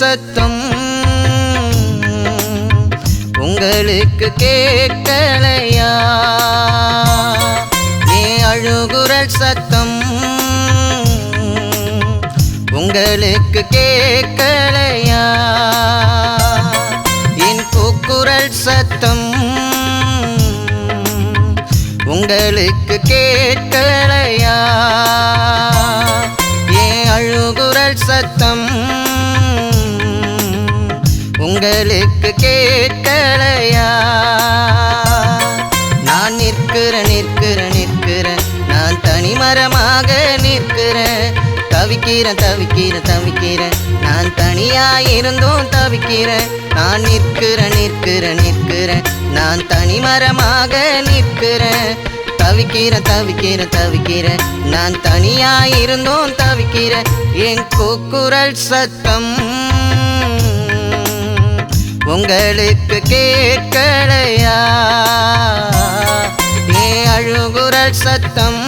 சத்தம் உங்களுக்கு கேட்கலையா? என் அழுகுரல் சத்தம் உங்களுக்கு கேட்கலையா? என் கூக்குரல் சத்தம் உங்களுக்கு கேட்கலையா? என் அழுகுரல் சத்தம் உங்களுக்கு கேட்கலையா? நான் நிற்கிறேன் நான் தனிமரமாக நிற்கிறேன். தவிக்கிறேன் நான் தனியாயிருந்தும் தவிக்கிறேன். நான் நிற்கிறேன் நான் தனிமரமாக நிற்கிறேன். தவிக்கிறேன் நான் தனியாயிருந்தும் தவிக்கிறேன். என் கூக்குரல் சத்தம் உங்களுக்கு கேட்கலையா? என் அழுகுரல் சத்தம்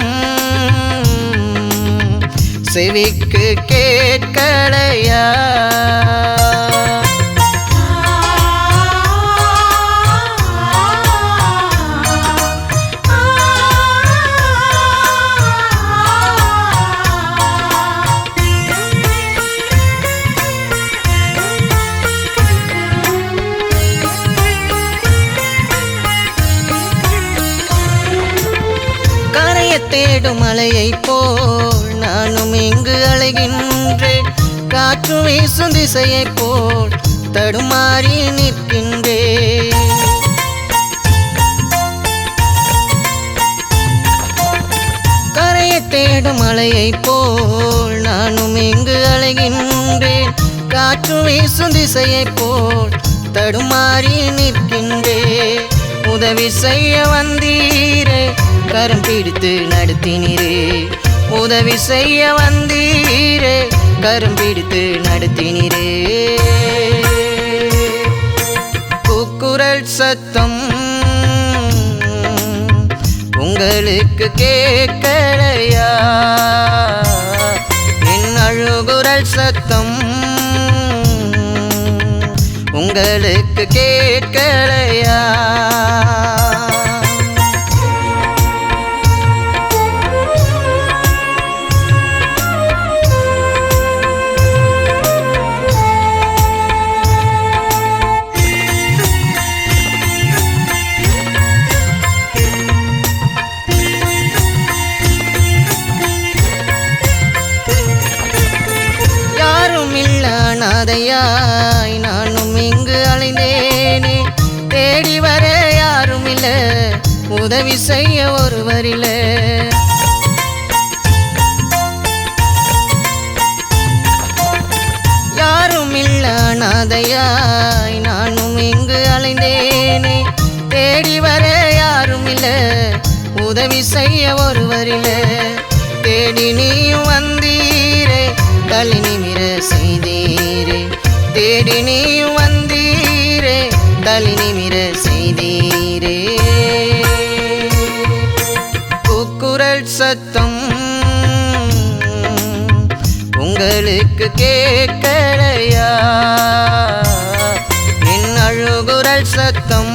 செவிக்கு கேட்கலையா? தேடும் மலையை போல் நானும் இங்கு அலைகின்றேன். காற்று வீசும் திசையை போல் தடுமாறி நிற்கின்றேன். கரையை தேடும் மலையை போல் நானும் இங்கு அலைகின்றேன். காற்று வீசும் திசையை போல் தடுமாறி நிற்கின்றேன். உதவி செய்ய வந்தீரே, கரம் பிடித்து நடத்தினீரே. உதவி செய்ய வந்தீரே, கரம் பிடித்து நடத்தினீரே. கூக்குரல் சத்தம் உங்களுக்கு கேட்கலையா? என் அழுகுரல் சத்தம் உங்களுக்கு கேட்கலையா? அனாதையாய் நானும் இங்கு அலைந்தேனே. தேடி வர யாரும் இல்ல, உதவி செய்ய ஒருவர் இல்ல. யாரும் இல்ல அனாதையாய் நானும் இங்கு அலைந்தேனே. தேடி வர யாரும் இல்ல, உதவி செய்ய ஒருவர் இல்ல. தேடி நீயும் வந்தீரே, தலை நிமிர செய்தீரே. தேடி நீயும் வந்தீரே, தலை நிமிர செய்தீரே. கூக்குரல் சத்தம் உங்களுக்கு கேட்கலையா? என் அழுகுரல் சத்தம்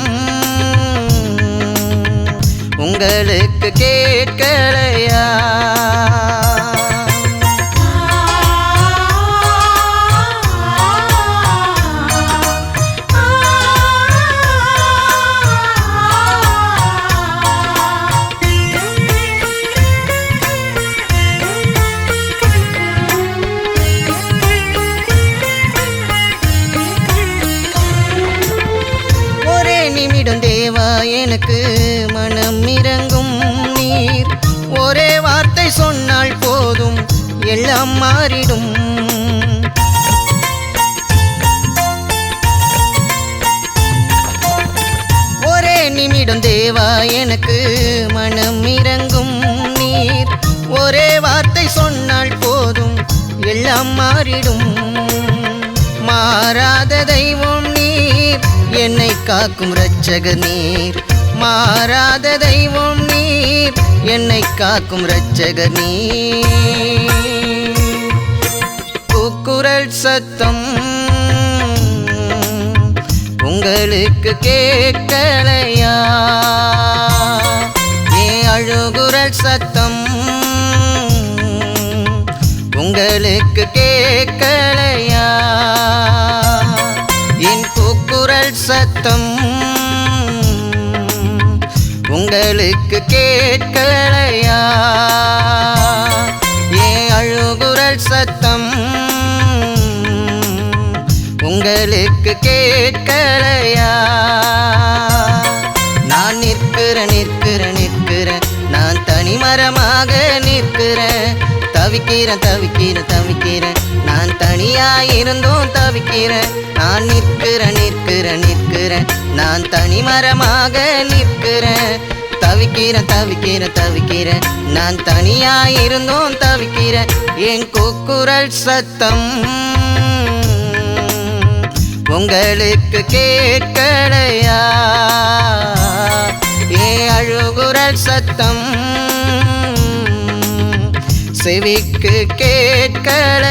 உங்களுக்கு கேட்கலையா? நிமிடம் தேவா எனக்கு மனம் இறங்கும் நீர். ஒரே வார்த்தை சொன்னால் போதும், எல்லாம் மாறிடும். ஒரே நிமிடம் தேவா எனக்கு மனம் இறங்கும் நீர். ஒரே வார்த்தை சொன்னால் போதும், எல்லாம் மாறிடும். மாறாத தெய்வம் நீர், என்னை காக்கும் இரட்சகர் நீர். மாறாத தெய்வம் நீர், என்னை காக்கும் இரட்சகர் நீர். கூக்குரல் சத்தம் உங்களுக்கு கேட்கலையா? என் அழுகுரல் சத்தம் உங்களுக்கு கேட்கலையா? என் கூக்குரல் சத்தம் உங்களுக்கு கேட்கலையா? என் அழுகுரல் சத்தம் உங்களுக்கு கேட்கலையா? நான் நிற்கிறேன் நான் தனிமரமாக நிற்கிறேன். தவிக்கிறேன் நான் தனியாயிருந்தும் தவிக்கிறேன். நான் நிற்கிறேன் நான் தனிமரமாக நிற்கிறேன். தவிக்கிறேன் நான் தனியாயிருந்தும் தவிக்கிறேன். என் கூக்குரல் சத்தம் உங்களுக்கு கேட்கலையா? என் அழுகுரல் சத்தம் செவிக்கு கேட்கலையா?